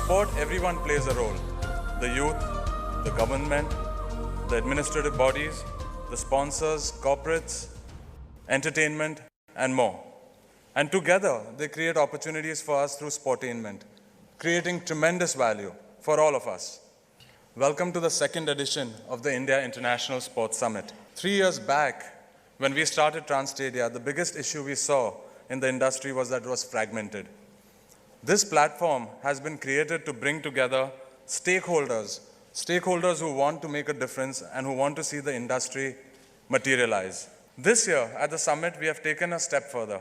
sport, everyone plays a role. The youth, the government, the administrative bodies, the sponsors, corporates, entertainment, and more. And together, they create opportunities for us through sportainment, creating tremendous value for all of us. Welcome to the second edition of the India International Sports Summit. 3 years back, when we started Transstadia, the biggest issue we saw in the industry was that it was fragmented. This platform has been created to bring together stakeholders who want to make a difference and who want to see the industry materialize. This year, at the summit, we have taken a step further.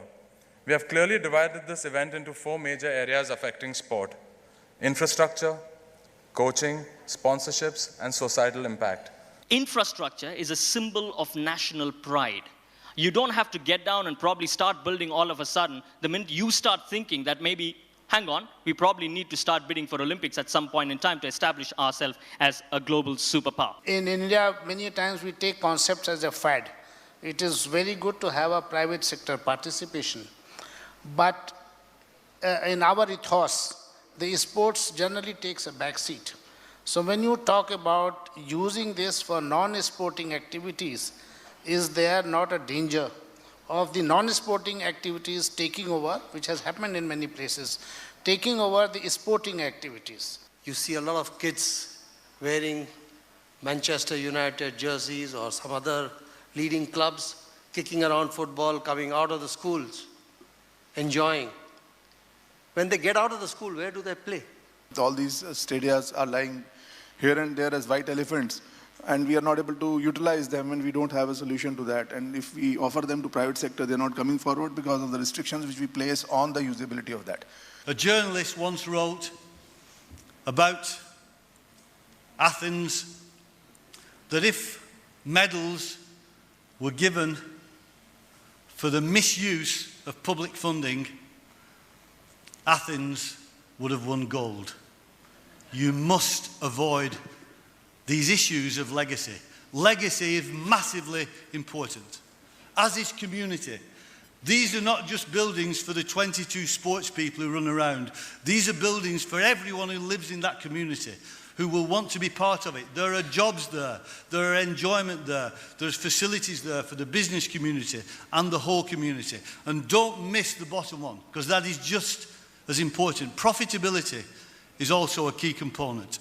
We have clearly divided this event into 4 major areas affecting sport: infrastructure, coaching, sponsorships, and societal impact. Infrastructure is a symbol of national pride. You don't have to get down and probably start building all of a sudden. The minute you start thinking that maybe, hang on, we probably need to start bidding for Olympics at some point in time to establish ourselves as a global superpower. In India, many times we take concepts as a fad. It is very good to have a private sector participation. But in our ethos, the sports generally takes a back seat. So when you talk about using this for non-sporting activities, is there not a danger of the non-sporting activities taking over, which has happened in many places, taking over the sporting activities? You see a lot of kids wearing Manchester United jerseys or some other leading clubs, kicking around football, coming out of the schools, enjoying. When they get out of the school, where do they play? All these stadiums are lying here and there as white elephants, and we are not able to utilize them, and we don't have a solution to that. And if we offer them to private sector, they're not coming forward because of the restrictions which we place on the usability of that. A journalist once wrote about Athens that if medals were given for the misuse of public funding, Athens would have won gold. You must avoid these issues of legacy. Legacy is massively important, as is community. These are not just buildings for the 22 sports people who run around. These are buildings for everyone who lives in that community, who will want to be part of it. There are jobs there, there are enjoyment there, there's facilities there for the business community and the whole community. And don't miss the bottom one, because that is just as important. Profitability is also a key component.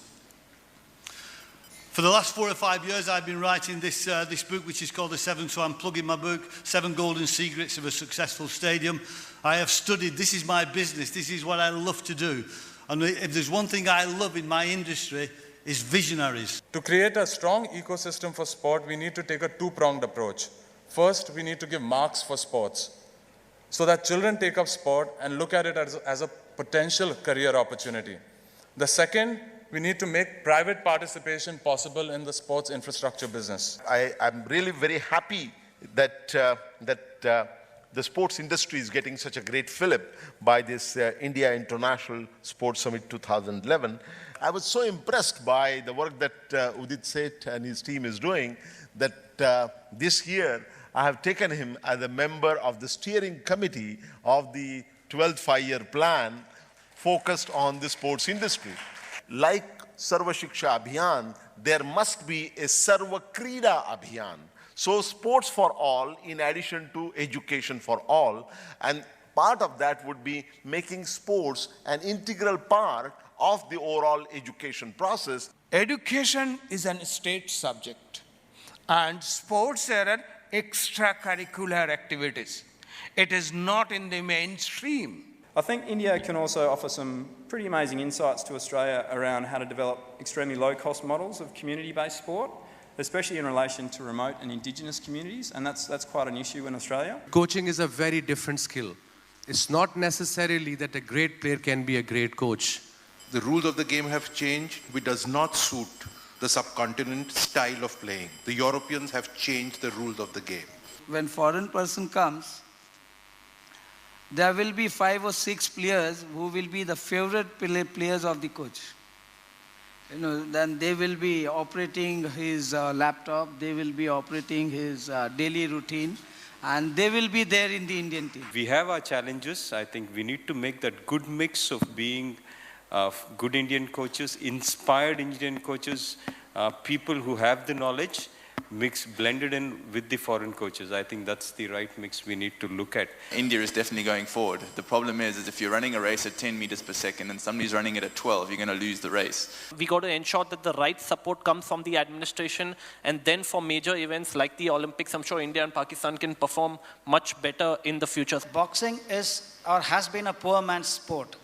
For the last 4 or 5 years, I've been writing this book, which is called The Seven, so I'm plugging my book, 7 Golden Secrets of a Successful Stadium. I have studied, this is my business, this is what I love to do. And if there's one thing I love in my industry, is visionaries. To create a strong ecosystem for sport, we need to take a two-pronged approach. First, we need to give marks for sports, so that children take up sport and look at it as a potential career opportunity. The second, we need to make private participation possible in the sports infrastructure business. I'm really very happy that, the sports industry is getting such a great fillip by this India International Sports Summit 2011. I was so impressed by the work that Udit Seth and his team is doing that this year I have taken him as a member of the steering committee of the 12th five-year plan focused on the sports industry. Like Sarva Shiksha Abhiyan, there must be a Sarva Krida Abhiyan. So sports for all in addition to education for all, and part of that would be making sports an integral part of the overall education process. Education is a state subject and sports are extracurricular activities. It is not in the mainstream. I think India can also offer some pretty amazing insights to Australia around how to develop extremely low-cost models of community-based sport, especially in relation to remote and Indigenous communities, and that's quite an issue in Australia. Coaching is a very different skill. It's not necessarily that a great player can be a great coach. The rules of the game have changed, which does not suit the subcontinent style of playing. The Europeans have changed the rules of the game. When foreign person comes, there will be 5 or 6 players who will be the favorite players of the coach. Then they will be operating his laptop, they will be operating his daily routine, and they will be there in the Indian team. We have our challenges. I think we need to make that good mix of being good Indian coaches, inspired Indian coaches, people who have the knowledge, blended in with the foreign coaches. I think that's the right mix we need to look at. India is definitely going forward. The problem is if you're running a race at 10 meters per second and somebody's running it at 12, you're going to lose the race. We got to ensure that the right support comes from the administration, and then for major events like the Olympics, I'm sure India and Pakistan can perform much better in the future. Boxing is or has been a poor man's sport.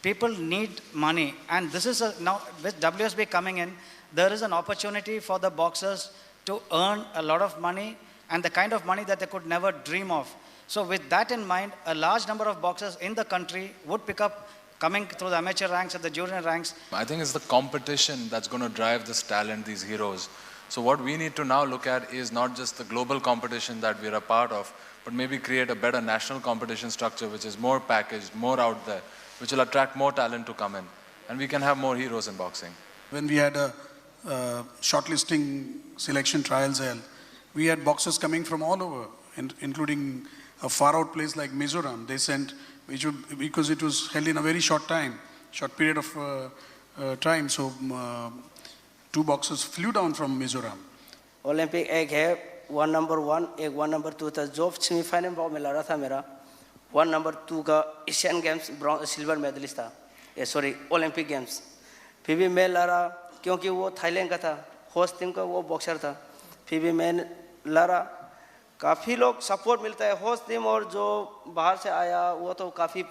People need money, and this is now with WSB coming in, there is an opportunity for the boxers to earn a lot of money, and the kind of money that they could never dream of. So with that in mind, a large number of boxers in the country would pick up coming through the amateur ranks and the junior ranks. I think it's the competition that's going to drive this talent, these heroes. So what we need to now look at is not just the global competition that we're a part of, but maybe create a better national competition structure which is more packaged, more out there, which will attract more talent to come in. And we can have more heroes in boxing. When we had a shortlisting selection trials, we had boxers coming from all over, including a far out place like Mizoram. They sent, because it was held in a very short period of time. So 2 boxers flew down from Mizoram. Olympic एक है 1 number 1, एक 1 number 2 था. जो semifinal में मिला रहा था मेरा 1 number 2 का एशियन गेम्स सिल्वर मेडलिस्ट था. Sorry Olympic games. फिर भी मैं लड़ा क्योंकि वो थाईलैंड का था, होस्ट टीम का वो बॉक्सर था. फिर भी मैं लड़ा. काफ़ी लोग सपोर्ट मिलता है होस्ट टीम और जो बाहर से आया वो तो काफ़ी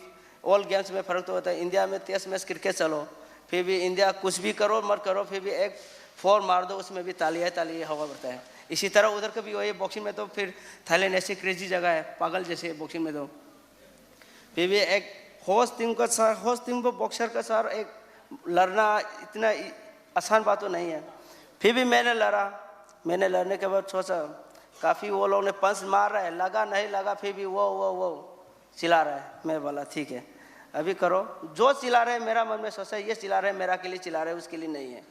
ऑल गेम्स में फ़र्क तो होता है. इंडिया में 10 मैच क्रिकेट चलो, फिर भी इंडिया कुछ भी करो मत करो, फिर भी एक 4 मार दो, उसमें भी ताली हवा बढ़ता है. इसी तरह उधर का भी वही बॉक्सिंग में. तो फिर थाईलैंड ऐसी क्रेजी जगह है, पागल जैसे बॉक्सिंग में. तो फिर भी एक होस्ट टीम को बॉक्सर का साथ एक लड़ना इतना आसान बात तो नहीं है. फिर भी मैंने लड़ा. मैंने लड़ने के बाद सोचा काफ़ी वो लोग ने पंच मार रहा है, लगा नहीं लगा, फिर भी वो चिल्ला रहा है. मैं बोला ठीक है अभी करो. जो चिल्ला रहे मेरा मन में सोचा ये चिल्ला रहे मेरा के लिए चिल्ला रहे, उसके लिए नहीं है,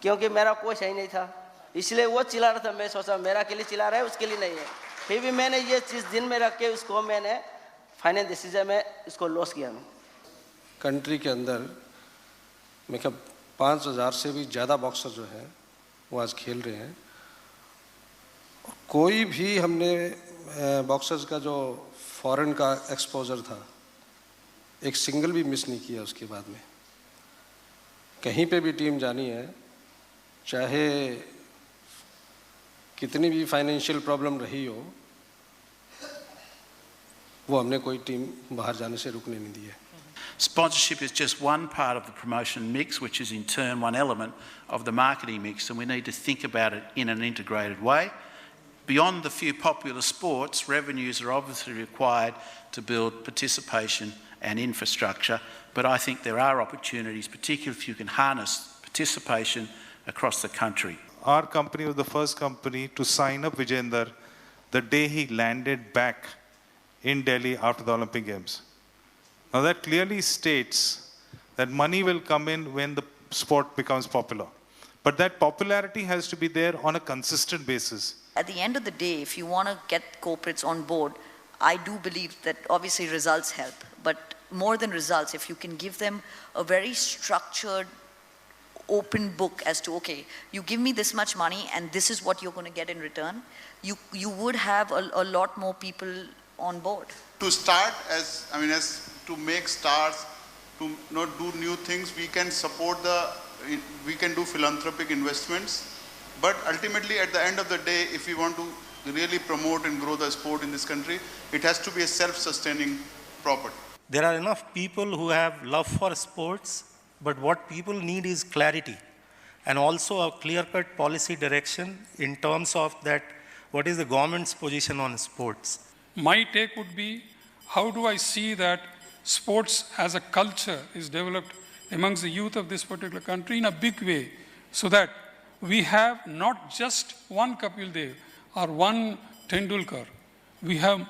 क्योंकि मेरा कोई सही नहीं था, इसलिए वो चिल्ला रहा था. मैं सोचा मेरा के लिए चिल्ला रहा है, उसके लिए नहीं है. फिर भी मैंने ये चीज़ दिन में रख के उसको मैंने फाइनल डिसीजन में इसको लॉस किया. मैं कंट्री के अंदर मैं क्या 5,000 से भी ज़्यादा बॉक्सर जो है वो आज खेल रहे हैं. कोई भी हमने बॉक्सर्स का जो फॉरेन का एक्सपोजर था एक सिंगल भी मिस नहीं किया. उसके बाद में कहीं पे भी टीम जानी है, चाहे कितनी भी फाइनेंशियल प्रॉब्लम रही हो, वो हमने कोई टीम बाहर जाने से रुकने नहीं दी है. Sponsorship is just one part of the promotion mix, which is in turn one element of the marketing mix, and we need to think about it in an integrated way. Beyond the few popular sports, revenues are obviously required to build participation and infrastructure, but I think there are opportunities, particularly if you can harness participation across the country. Our company was the first company to sign up Vijender the day he landed back in Delhi after the Olympic Games. Now that clearly states that money will come in when the sport becomes popular. But that popularity has to be there on a consistent basis. At the end of the day, if you want to get corporates on board, I do believe that obviously results help. But more than results, if you can give them a very structured, open book as to, okay, you give me this much money and this is what you're going to get in return, you would have a lot more people on board. To start as to make stars, to not do new things, we can support we can do philanthropic investments, but ultimately at the end of the day, if we want to really promote and grow the sport in this country, it has to be a self-sustaining property. There are enough people who have love for sports, but what people need is clarity and also a clear-cut policy direction in terms of that, what is the government's position on sports. My take would be, how do I see that sports as a culture is developed amongst the youth of this particular country in a big way, so that we have not just one Kapil Dev or one Tendulkar. We have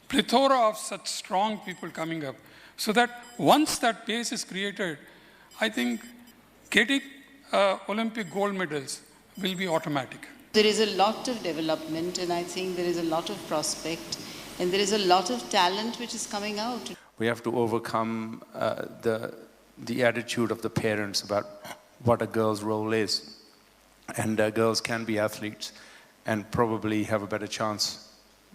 plethora of such strong people coming up, so that once that base is created, I think getting Olympic gold medals will be automatic. There is a lot of development, and I think there is a lot of prospect, and there is a lot of talent which is coming out. We have to overcome the the attitude of the parents about what a girl's role is. And girls can be athletes and probably have a better chance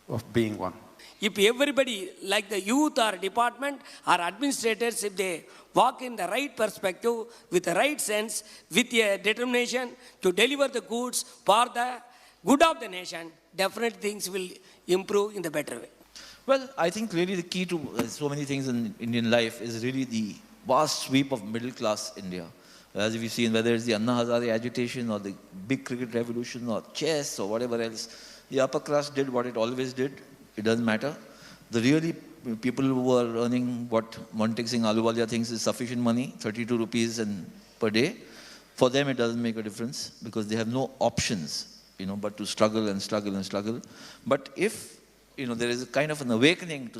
of being one. If everybody, like the youth or department or administrators, if they walk in the right perspective, with the right sense, with a determination to deliver the goods for the good of the nation, definitely things will improve in the better way. Well, I think really the key to so many things in Indian life is really the vast sweep of middle class India. As we've seen, whether it's the Anna Hazare agitation or the big cricket revolution or chess or whatever else, the upper class did what it always did. It doesn't matter. The really people who are earning what Montek Singh Ahluwalia thinks is sufficient money, 32 rupees per day, for them it doesn't make a difference because they have no options, but to struggle and struggle and struggle. But if there is a kind of an awakening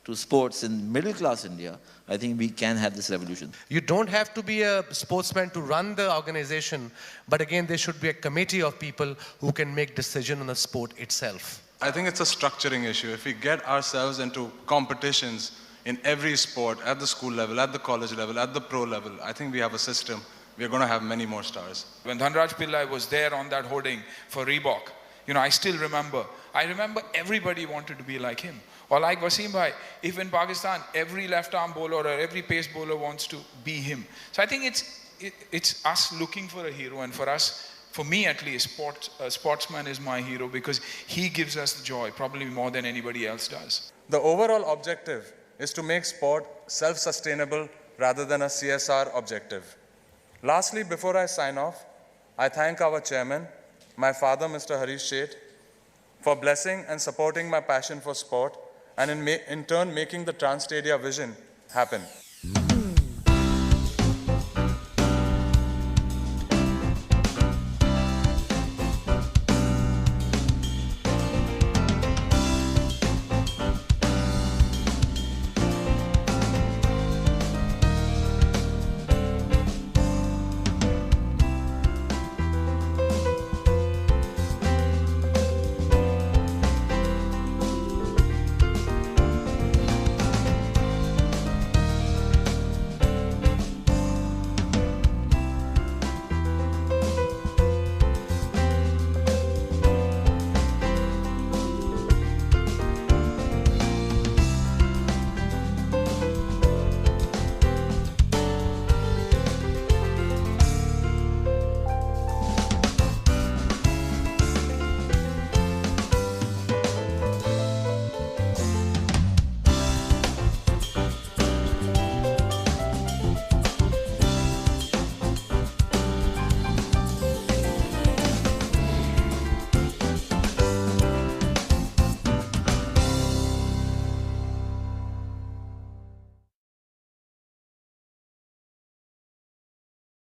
to sports in middle class India, I think we can have this revolution. You don't have to be a sportsman to run the organization, but again, there should be a committee of people who can make decision on the sport itself. I think it's a structuring issue. If we get ourselves into competitions in every sport, at the school level, at the college level, at the pro level, I think we have a system. We're going to have many more stars. When Dhanraj Pillai was there on that hoarding for Reebok, I still remember. I remember everybody wanted to be like him. Or like Wasim Bhai, if in Pakistan, every left-arm bowler or every pace bowler wants to be him. So I think it's us looking for a hero, and for us, for me at least, sportsman is my hero because he gives us the joy, probably more than anybody else does. The overall objective is to make sport self-sustainable rather than a CSR objective. Lastly, before I sign off, I thank our chairman, my father, Mr. Harish Sheth, for blessing and supporting my passion for sport and in turn making the Trans Stadia vision happen.